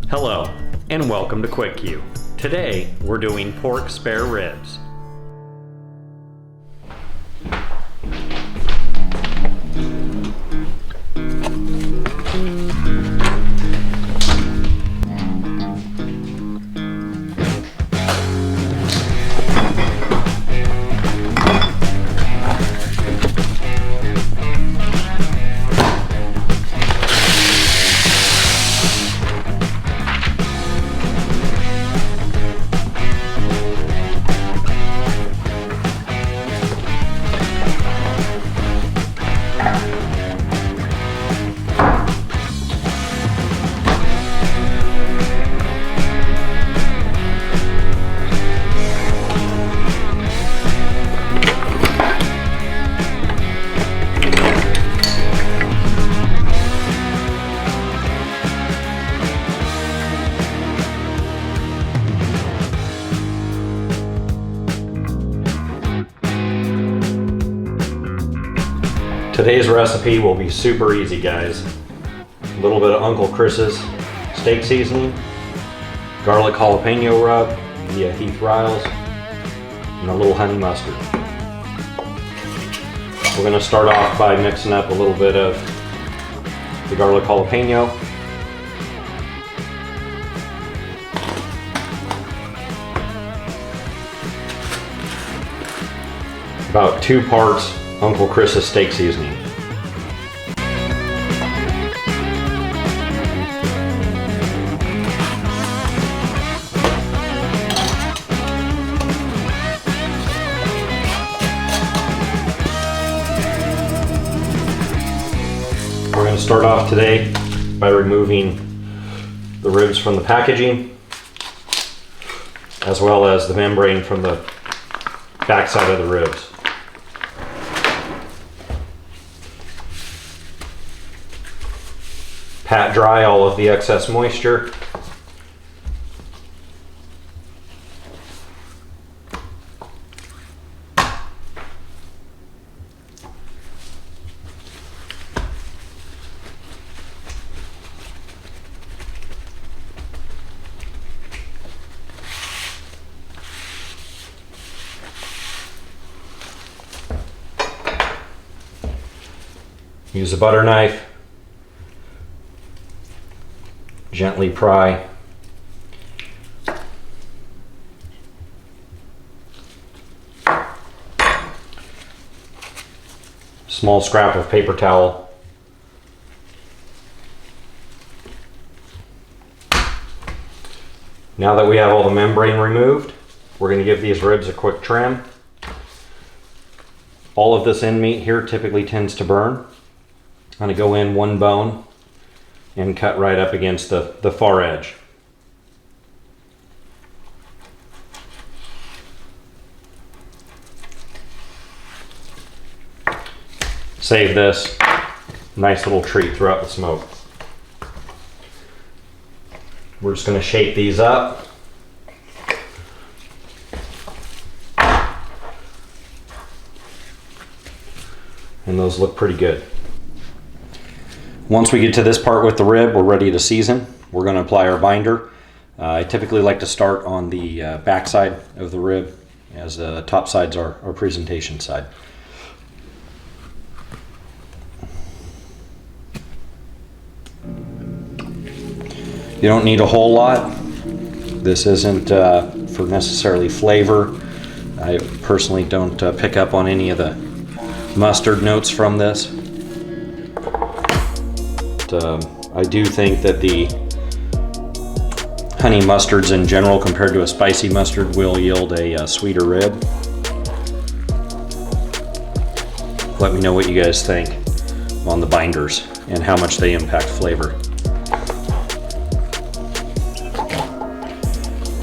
Hello, and welcome to Kwik-Que. Today, we're doing pork spare ribs. Today's recipe will be super easy, guys. A little bit of Uncle Chris's steak seasoning, garlic jalapeno rub via Heath Riles, and a little honey mustard. We're going to start off by mixing up a little bit of the garlic jalapeno. About 2 parts Uncle Chris's steak seasoning. We're going to start off today by removing the ribs from the packaging, as well as the membrane from the backside of the ribs. Pat dry all of the excess moisture. Use a butter knife. Gently pry. Small scrap of paper towel. Now that we have all the membrane removed, we're going to give these ribs a quick trim. All of this end meat here typically tends to burn. I'm going to go in one bone and cut right up against the far edge. Save this nice little treat throughout the smoke. We're just going to shape these up. And those look pretty good. Once we get to this part with the rib, we're ready to season. We're going to apply our binder. I typically like to start on the back side of the rib, as the top side's our presentation side. You don't need a whole lot. This isn't for necessarily flavor. I personally don't pick up on any of the mustard notes from this. I do think that the honey mustards in general compared to a spicy mustard will yield a sweeter rib. Let me know what you guys think on the binders and how much they impact flavor.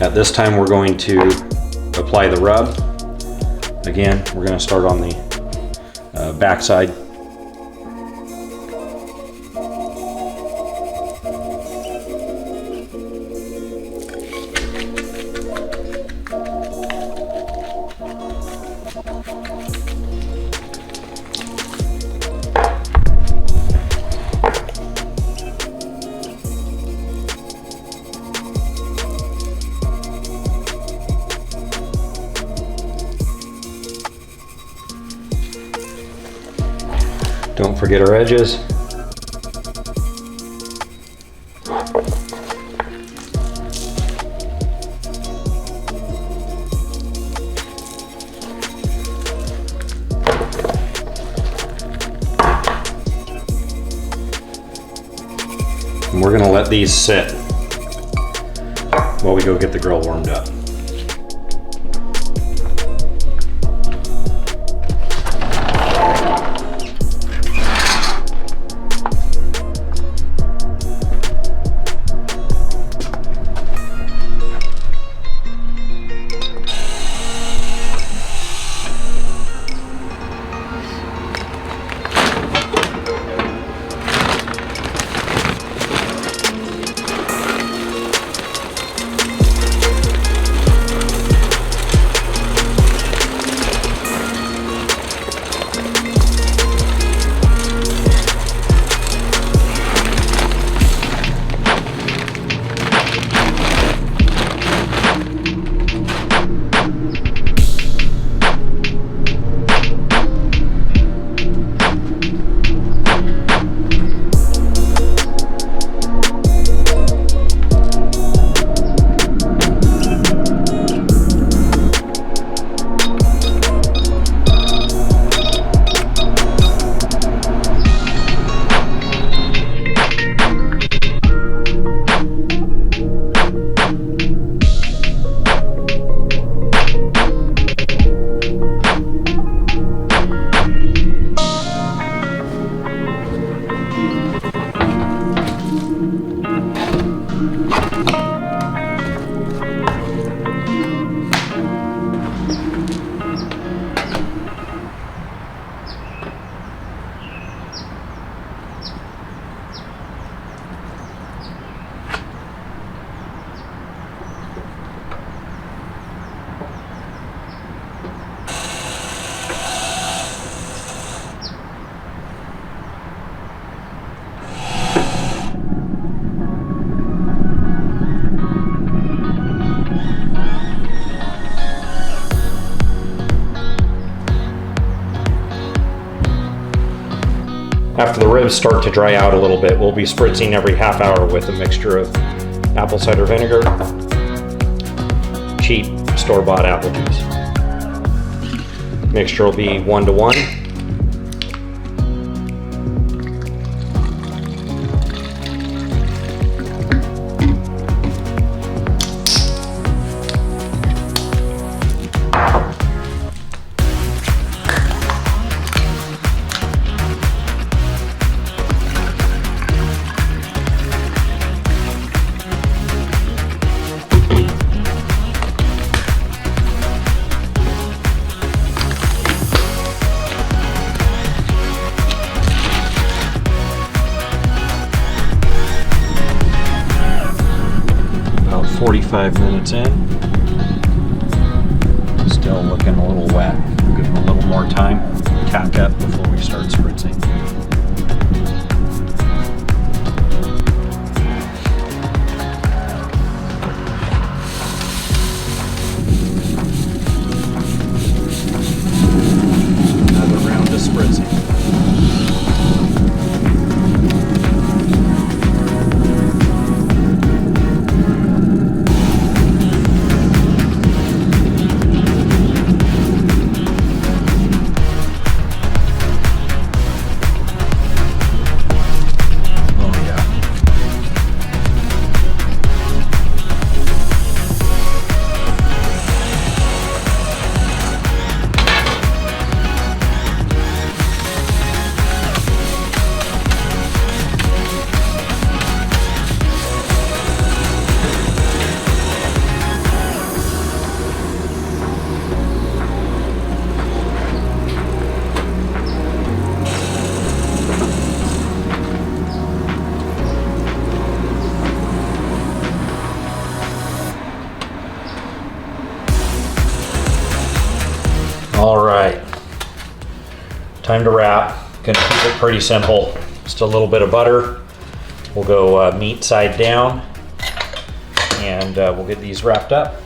At this time we're going to apply the rub. Again, we're going to start on the back side. Don't forget our edges. And we're gonna let these sit while we go get the grill warmed up. After the ribs start to dry out a little bit, we'll be spritzing every half hour with a mixture of apple cider vinegar, cheap store-bought apple juice. Mixture will be 1:1. About 45 minutes in. Still looking a little wet. Give them a little more time. Tack up before we start spritzing. Another round of spritzing. All right, time to wrap. Gonna keep it pretty simple. Just a little bit of butter. We'll go meat side down, and we'll get these wrapped up.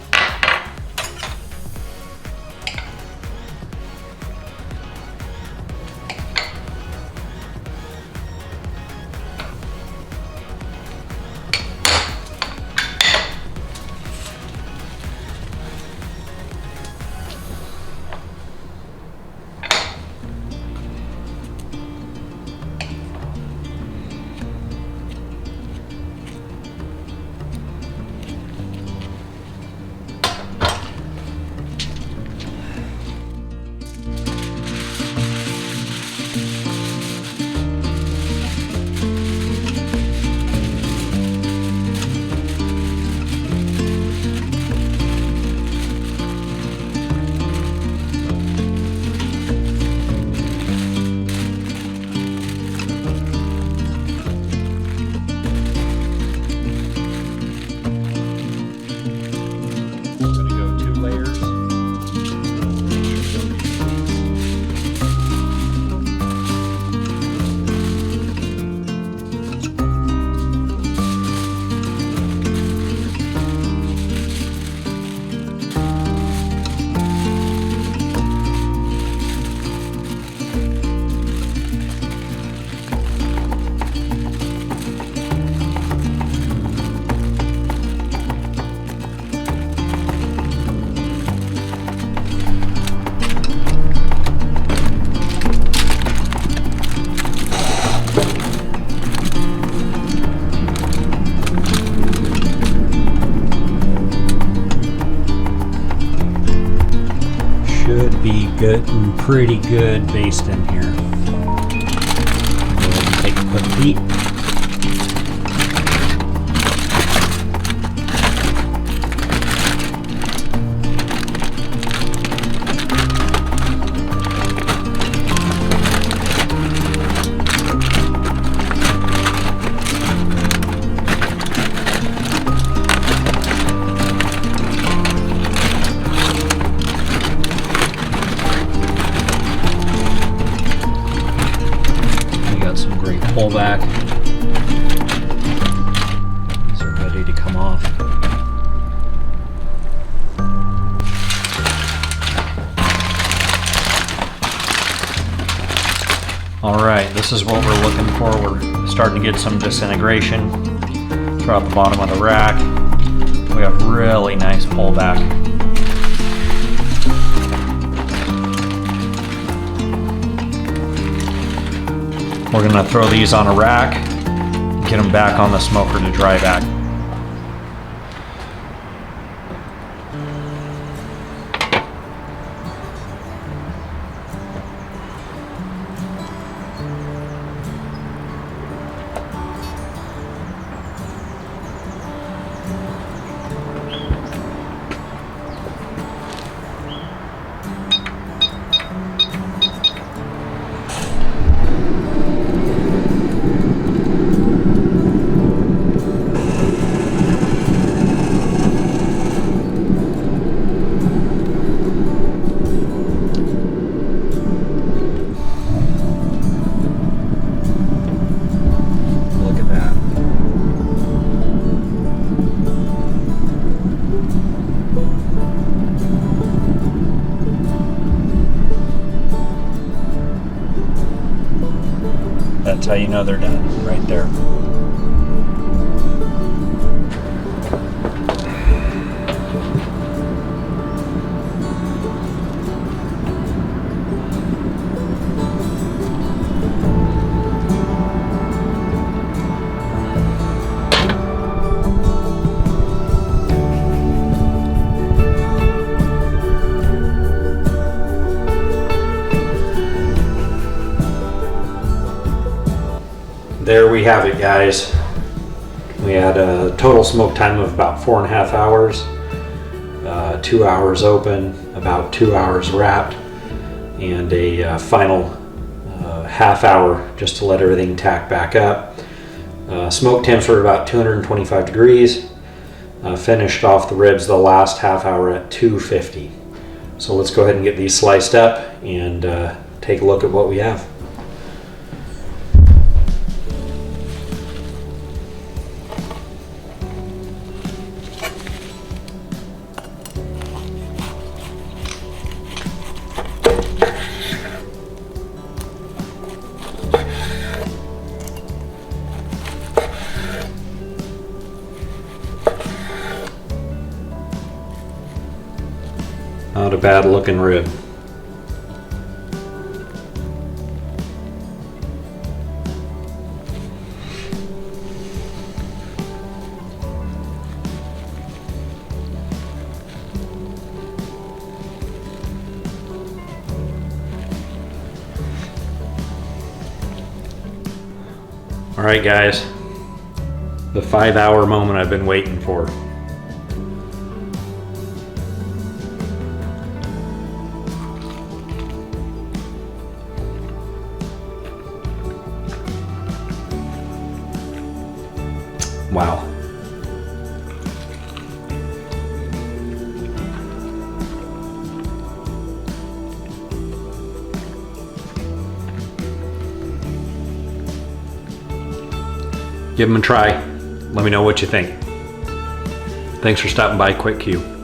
getting pretty good basting here. Go ahead and take a quick peek. Pullback. These are ready to come off. All right, this is what we're looking for. We're starting to get some disintegration throughout the bottom of the rack. We have really nice pullback. We're gonna throw these on a rack, get them back on the smoker to dry back. That's how you know they're done, right there. There we have it, guys. We had a total smoke time of about 4.5 hours, 2 hours open, about 2 hours wrapped, and a final half hour just to let everything tack back up. Smoke temps were about 225 degrees. Finished off the ribs the last half hour at 250. So let's go ahead and get these sliced up and take a look at what we have. Not a bad looking rib. All right, guys, the 5-hour moment I've been waiting for. Wow. Give them a try. Let me know what you think. Thanks for stopping by Kwik-Que.